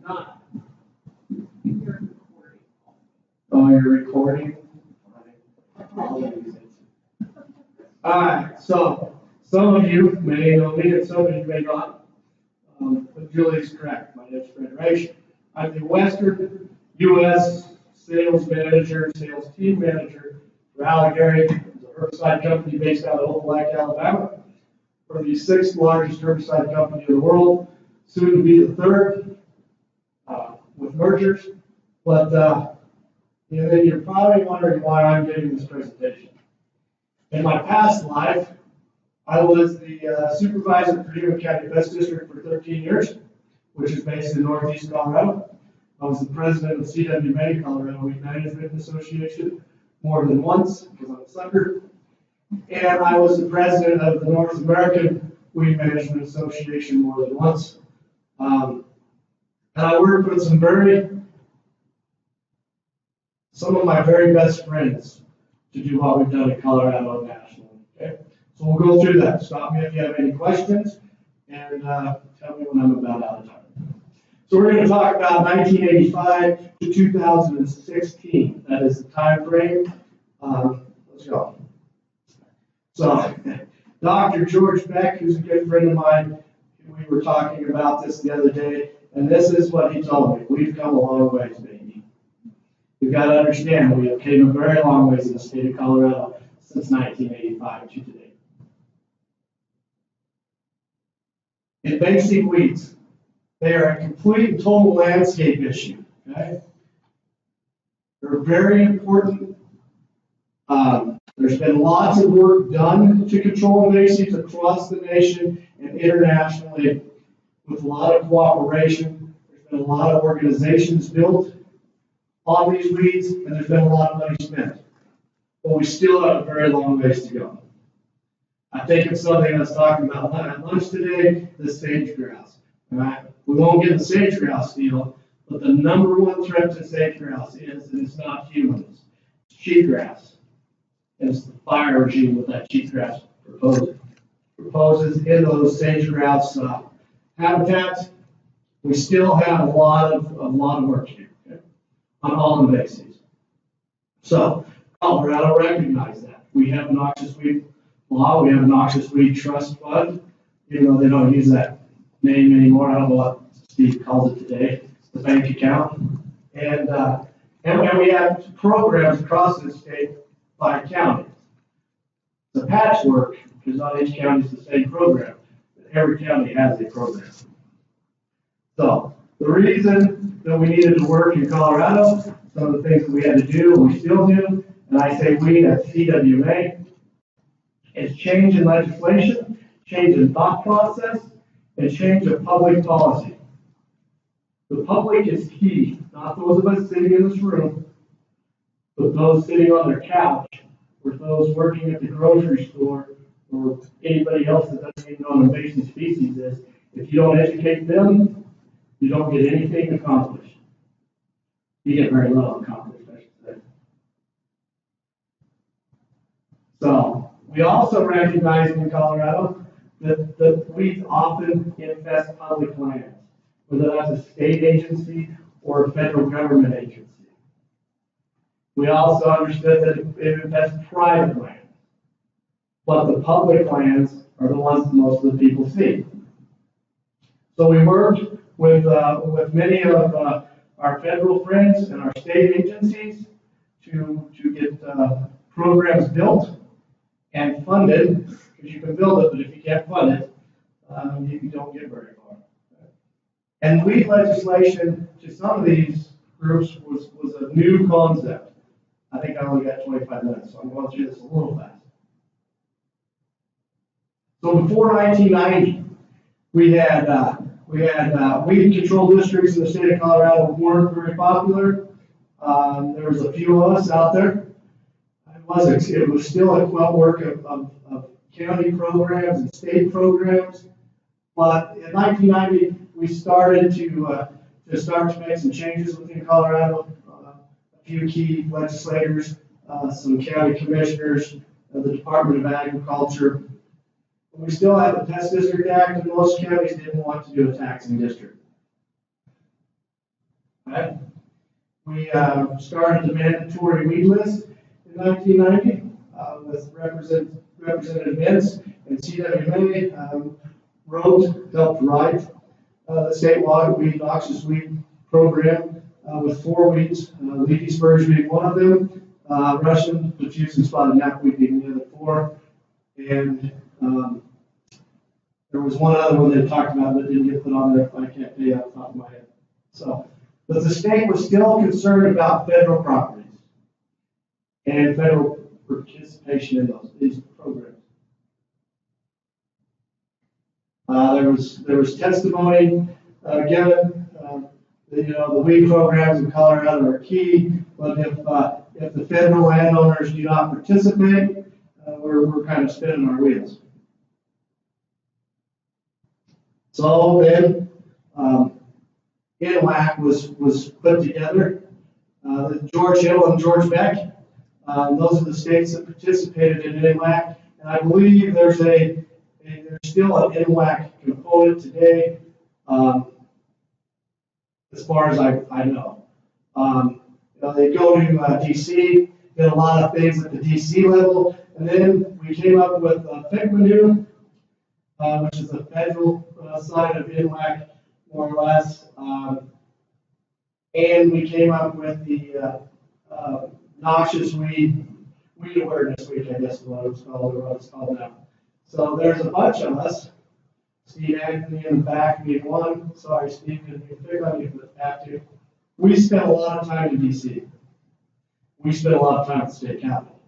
not. You're recording. Oh, you're recording? Alright, so some of you may know me and some of you may not. But Julie is correct. My name is Raish. I'm the Western U.S. Sales Manager, Sales Team Manager for Allegheny, a herbicide company based out of Opelika, Alabama. We're the sixth largest herbicide company in the world, soon to be the third with mergers. But then you're probably wondering why I'm giving this presentation. In my past life, I was the supervisor for Human County Pest District for 13 years, which is based in Northeast Colorado. I was the president of CWMA, Colorado Weed Management Association, more than once, because I'm a sucker. And I was the president of the North American Weed Management Association more than once. And I worked with some of my very best friends to do what we've done in Colorado and nationally. Okay? So we'll go through that. Stop me if you have any questions, and tell me when I'm about out of time. So we're going to talk about 1985 to 2016. That is the time frame. Let's go. So, Dr. George Beck, who's a good friend of mine, we were talking about this the other day, and this is what he told me. We've come a long ways, baby. You've got to understand, we have came a very long ways in the state of Colorado since 1985 to today. Invasive weeds. They are a complete and total landscape issue. Okay? They're very important. There's been lots of work done to control invasives across the nation and internationally with a lot of cooperation. There's been a lot of organizations built on these weeds, and there's been a lot of money spent. But we still have a very long ways to go. I think it's something I was talking about at lunch today, the sage grouse. All right? We won't get the sage grouse deal, but the number one threat to sage grouse is that it's not humans. It's cheatgrass. And it's the fire regime with that cheatgrass proposes in those sage grouse habitats. We still have a lot of work to do, okay, on all invasives. So Colorado recognized that. We have a noxious weed law. We have a noxious weed trust fund. Even though they don't use that name anymore, I don't know what Steve calls it today. The bank account, and we have programs across the state by county. The patchwork is not each county is the same program. Every county has a program. So the reason that we needed to work in Colorado, some of the things that we had to do, and we still do, and I say we at CWMA, is change in legislation, change in thought process, and change of public policy. The public is key, not those of us sitting in this room, but those sitting on their couch, or those working at the grocery store, or anybody else that doesn't even know what an invasive species is. If you don't educate them, you don't get anything accomplished. You get very little accomplished, I should say. So, we also recognize in Colorado that the weeds often infest public lands, whether that's a state agency or a federal government agency. We also understood that it infests private land, but the public lands are the ones that most of the people see. So we worked with many of our federal friends and our state agencies to get programs built and funded, because you can build it, but if you can't fund it, you don't get very far. And weed legislation to some of these groups was a new concept. I think I only got 25 minutes, so I'm going through this a little fast. So before 1990, we had weed control districts in the state of Colorado weren't very popular. There was a few of us out there. It was still a network of county programs and state programs. But in 1990, we started to make some changes within Colorado. A few key legislators, some county commissioners, the Department of Agriculture. We still have the Pest District Act, and most counties didn't want to do a taxing district. Okay? We started the mandatory weed list in 1990 with Representative Vince and CWA helped write the statewide weed noxious weed program with 4 weeds, leafy spurs being one of them, Russian, diffuse and spotted knapweed being the other 4, and there was one other one they talked about that didn't get put on there. I can't tell you off the top of my head. So, but the state was still concerned about federal properties and federal participation in these programs. There was testimony given. The weed programs in Colorado are key, but if the federal landowners do not participate, we're kind of spinning our wheels. So then, INLAC was put together. George Hill and George Beck, those are the states that participated in INLAC, and I believe there's still an INLAC component today, as far as I know. They go to DC, did a lot of things at the DC level, and then we came up with FICMANU, which is the federal side of INLAC, more or less. And we came up with the Noxious Weed Awareness Week, I guess is what it's called, or what it's called now. So there's a bunch of us. Steve Anthony in the back being one. Sorry, Steve, couldn't be pick on you for the have to. We spent a lot of time in DC. We spent a lot of time at the state capitol.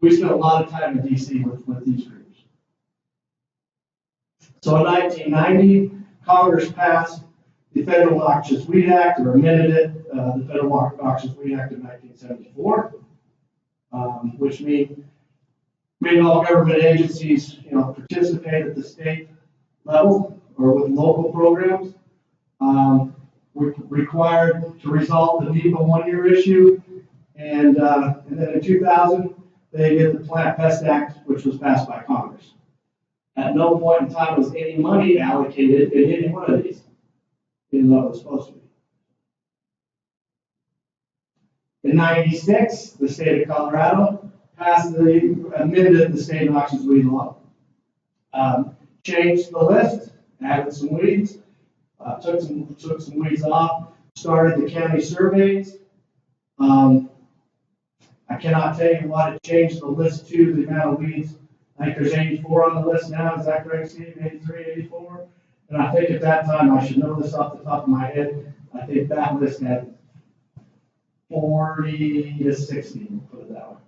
We spent a lot of time in DC with these groups. So in 1990, Congress passed the Federal Noxious Weed Act, or amended it, the Federal Noxious Weed Act of 1974, which made all government agencies, participate at the state level or with local programs. We're required to resolve the NEPA 1-year issue, and then in 2000, they did the Plant Pest Act, which was passed by Congress. At no point in time was any money allocated in any one of these, even though it was supposed to be. In 96, the state of Colorado amended the state noxious weed law. Changed the list, added some weeds, took some weeds off, started the county surveys. I cannot tell you what it changed the list to, the amount of weeds. I think there's 84 on the list now, is that correct, Steve? 83, 84? And I think at that time, I should know this off the top of my head, I think that list had 40 to 60, put it that way.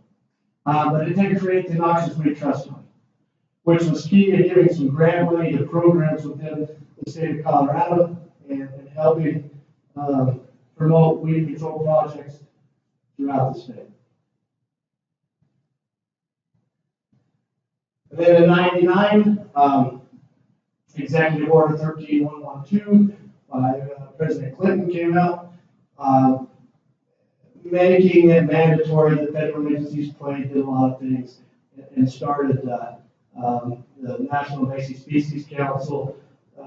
But it did create the Noxious Weed Trust Fund, which was key in giving some grant money to programs within the state of Colorado and helping promote weed control projects throughout the state. And then in 99, Executive Order 13112 by President Clinton came out, making it mandatory that federal agencies did a lot of things, and started the National Invasive Species Council,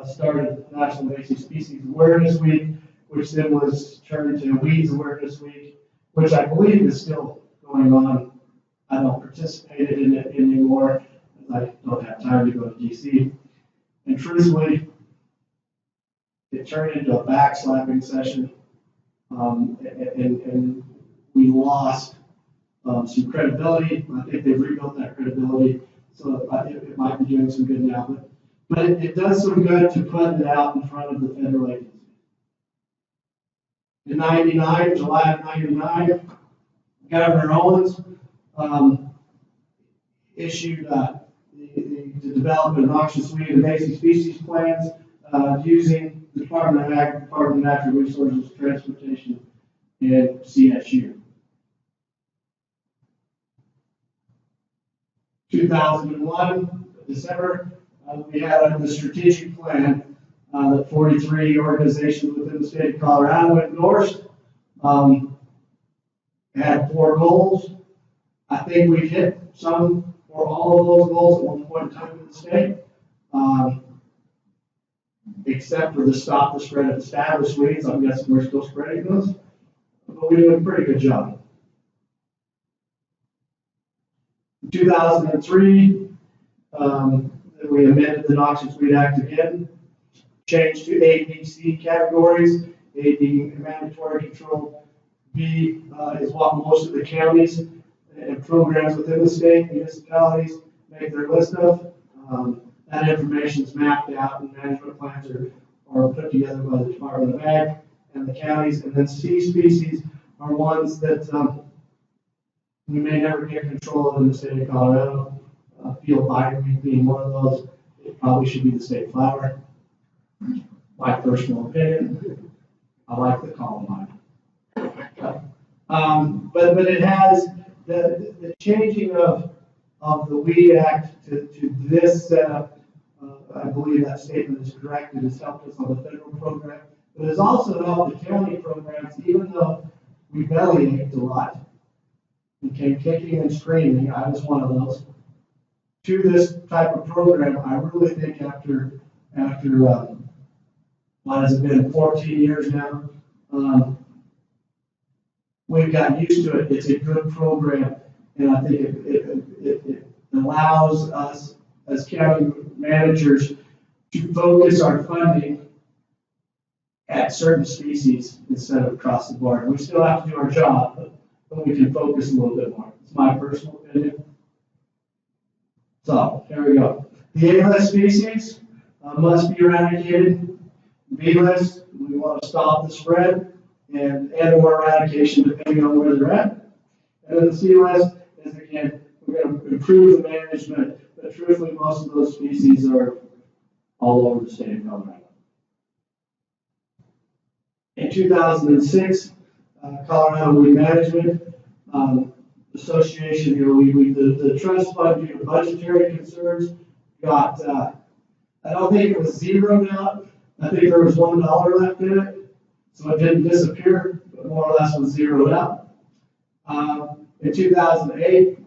started National Invasive Species Awareness Week, which then was turned into Weeds Awareness Week, which I believe is still going on. I don't participate in it anymore. I don't have time to go to DC. And truthfully, it turned into a backslapping session, and we lost some credibility. I think they've rebuilt that credibility, so it might be doing some good now. But it does some good to put it out in front of the federal agencies. In July of 99, Governor Owens issued the development of noxious weed invasive species plans using the Department of Ag, Department of Natural Resources, Transportation, and CSU. 2001, December, we had the strategic plan that 43 organizations within the state of Colorado endorsed. It had 4 goals. I think we've hit some or all of those goals at one point in time in the state. except for the stop the spread of established weeds. I'm guessing we're still spreading those, but we do a pretty good job. In 2003, we amended the Noxious Weed Act again, changed to A, B, C categories, A being mandatory control, B is what most of the counties and programs within the state, municipalities, make their list of. That information is mapped out and management plans are put together by the Department of Ag and the counties. And then C species are ones that we may never get control of in the state of Colorado. Field bindweed being one of those. It probably should be the state flower. My personal opinion. I like the columbine. But it has the changing of the Weed Act to this setup. I believe that statement is correct. It has helped us on the federal program, but it has also helped the county programs, even though we belly ached a lot and came kicking and screaming. I was one of those. To this type of program, I really think after what has it been, 14 years now, we've gotten used to it. It's a good program, and I think it allows us as county managers to focus our funding at certain species instead of across the board. We still have to do our job, but we can focus a little bit more. It's my personal opinion. So, here we go. The A-list species must be eradicated. B-list, we want to stop the spread and or eradication depending on where they're at. And then the C-list is, again, we're going to improve the management, but truthfully, most of those species are all over the state of Colorado. In 2006, Colorado Weed Management Association, the trust fund, due to budgetary concerns, got, I don't think it was zeroed out. I think there was $1 left in it, so it didn't disappear, but more or less was zeroed out. In 2008,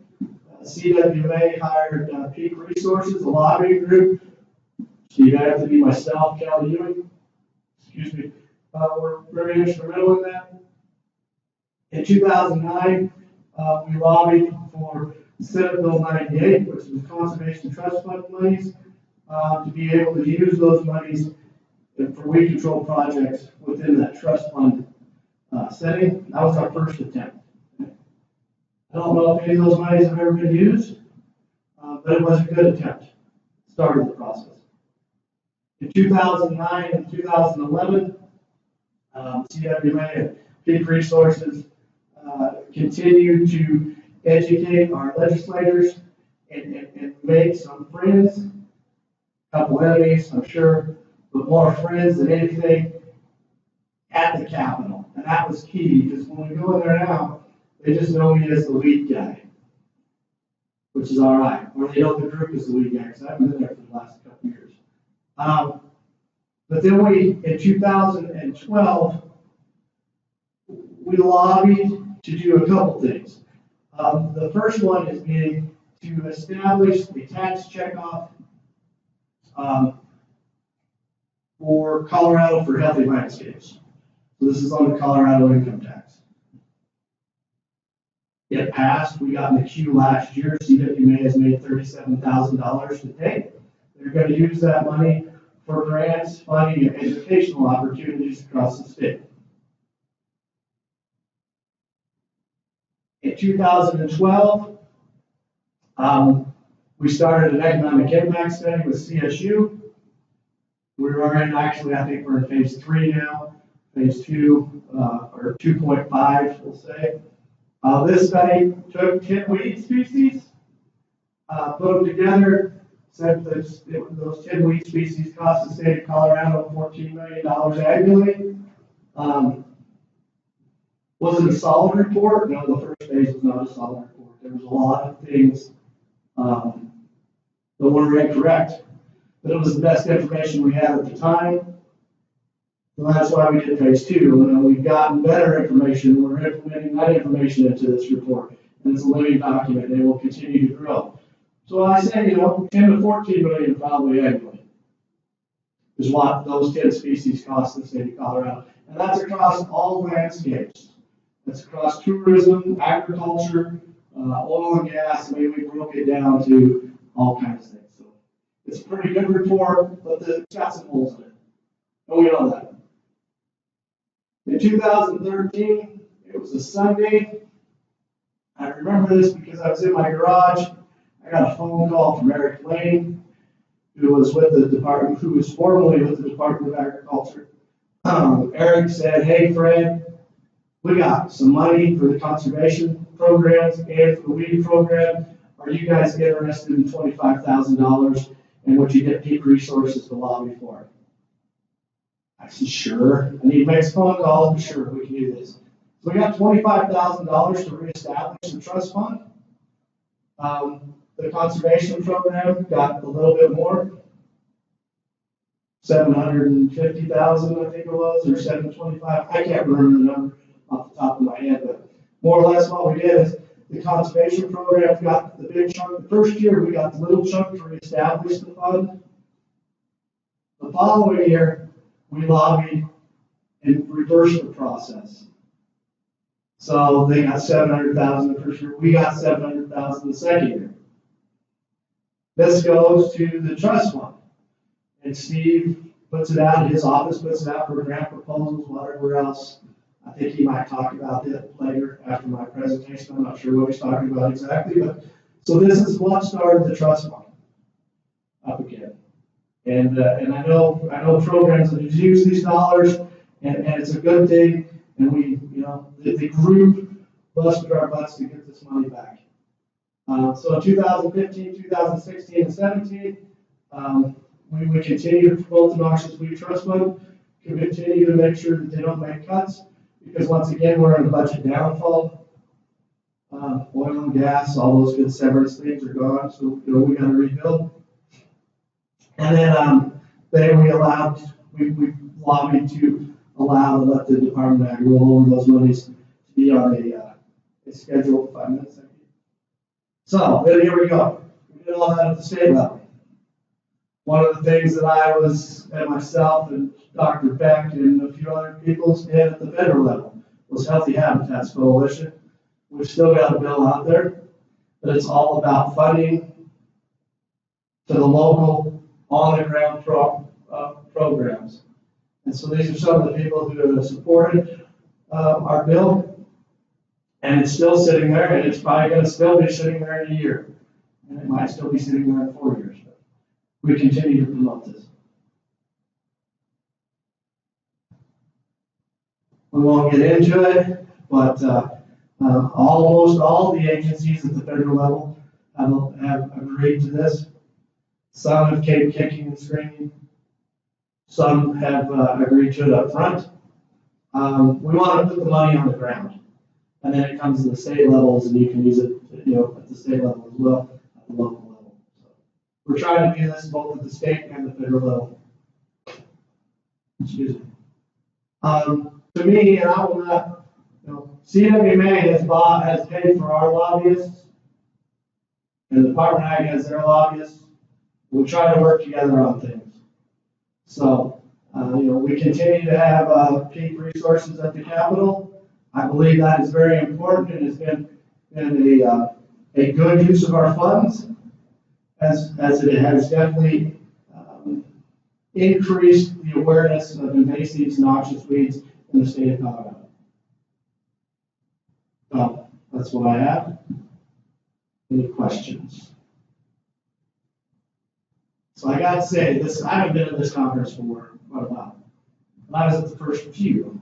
CWA hired Peak Resources, a lobbying group. So you have to be myself, Kelly Ewing. Excuse me. We're very instrumental in that. In 2009, we lobbied for Senate Bill 98, which is Conservation Trust Fund monies, to be able to use those monies for weed control projects within that trust fund setting. That was our first attempt. I don't know if any of those monies have ever been used, but it was a good attempt. Started the process. In 2009 and 2011, CWA and Peak Resources continue to educate our legislators and make some friends, a couple enemies, I'm sure, but more friends than anything at the Capitol. And that was key, because when we go in there now, they just know me as the weed guy, which is all right. Or they know the group is the weed guy, because I haven't been there for the last couple of years. But then in 2012, we lobbied to do a couple things. The first one is being to establish a tax checkoff for Colorado for healthy landscapes. So this is on the Colorado income tax. It passed. We got in the queue last year. CWA has made $37,000 to date. They're going to use that money for grants, funding, and educational opportunities across the state. In 2012, we started an economic impact study with CSU. We're in, actually, I think we're in phase 3 now, phase 2, or 2.5, we'll say. This study took 10 weed species, put them together, said that those 10 weed species cost the state of Colorado $14 million annually. Was it a solid report? No, the first phase was not a solid report. There was a lot of things that were incorrect, but it was the best information we had at the time. So that's why we did phase 2. And we've gotten better information. We're implementing that information into this report. And it's a living document, and it will continue to grow. So I say, 10 to 14 million probably annually. is what those 10 species cost the state of Colorado. And that's across all landscapes. That's across tourism, agriculture, oil and gas. I mean, we broke it down to all kinds of things. So it's a pretty good report, but it's got some holes in it. And we know that. In 2013, it was a Sunday. I remember this because I was in my garage. I got a phone call from Eric Lane, who was with the department, who was formerly with the Department of Agriculture. Eric said, "Hey, Fred, we got some money for the conservation programs and for the weed program. Are you guys interested in $25,000 and would you get peak resources to lobby for it?" I said, "Sure." I need to make some phone calls, but sure, we can do this. So we got $25,000 to reestablish the trust fund. The conservation program got a little bit more, 750,000, I think it was, or 725. I can't remember the number off the top of my head, but more or less what we did is the conservation program got the big chunk. The first year we got the little chunk to reestablish the fund. The following year, we lobbied and reversed the process. So they got 700,000 the first year. We got 700,000 the second year. This goes to the trust fund. And Steve puts it out, his office puts it out for grant proposals, whatever else. I think he might talk about it later after my presentation. I'm not sure what he's talking about exactly, but so this is what started the trust fund up again. And I know programs that use these dollars, and it's a good thing. And we, the group busted our butts to get this money back. So in 2015, 2016, and 17, we continue to promote the Noxious Weed Trust Fund, continue to make sure that they don't make cuts, because once again, we're in a budget downfall. Oil and gas, all those good severance things are gone, so we got to rebuild. And then we lobbied to let the Department of Ag roll over those monies to be on a schedule. 5 minutes. So here we go. We did all that at the state level. One of the things that I was, and myself and Dr. Beck and a few other people did at the federal level was Healthy Habitats Coalition. We've still got a bill out there, but it's all about funding to the local, on-the-ground programs. And so these are some of the people who have supported our bill, and it's still sitting there, and it's probably going to still be sitting there in a year, and it might still be sitting there in 4 years. But we continue to promote this. We won't get into it, but almost all the agencies at the federal level have agreed to this. Some have came kicking and screaming. Some have agreed to it up front. We want to put the money on the ground. And then it comes to the state levels, and you can use it, at the state level as well, at the local level. So we're trying to do this both at the state and the federal level. Excuse me. To me, and I will not, CWMA has paid for our lobbyists, and the Department of Ag has their lobbyists. We try to work together on things. So, we continue to have peak resources at the Capitol. I believe that is very important and has been a good use of our funds, as it has definitely increased the awareness of invasives, noxious weeds in the state of Colorado. So that's what I have. Any questions? So I got to say, I haven't been at this conference for quite a while. I was at the first few,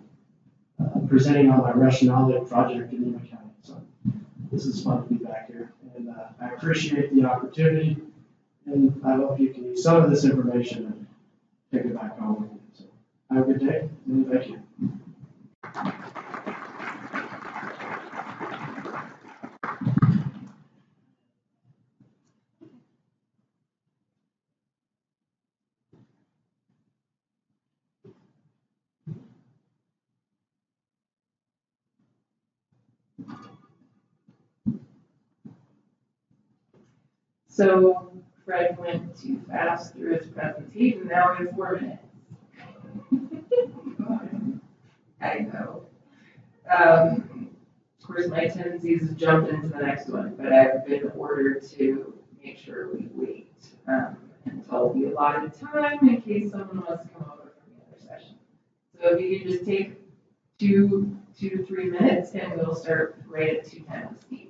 presenting on my rationale project in Yuma County. So this is fun to be back here, and I appreciate the opportunity, and I hope you can use some of this information and take it back home with you. So have a good day, and thank you. So Fred went too fast through his presentation. Now we have 4 minutes. Of course, my tendency is to jump into the next one, but I've been ordered to make sure we wait until the allotted time in case someone wants to come over from the other session. So if you can just take 2 to 3 minutes, and we'll start right at 2:10 with Steve.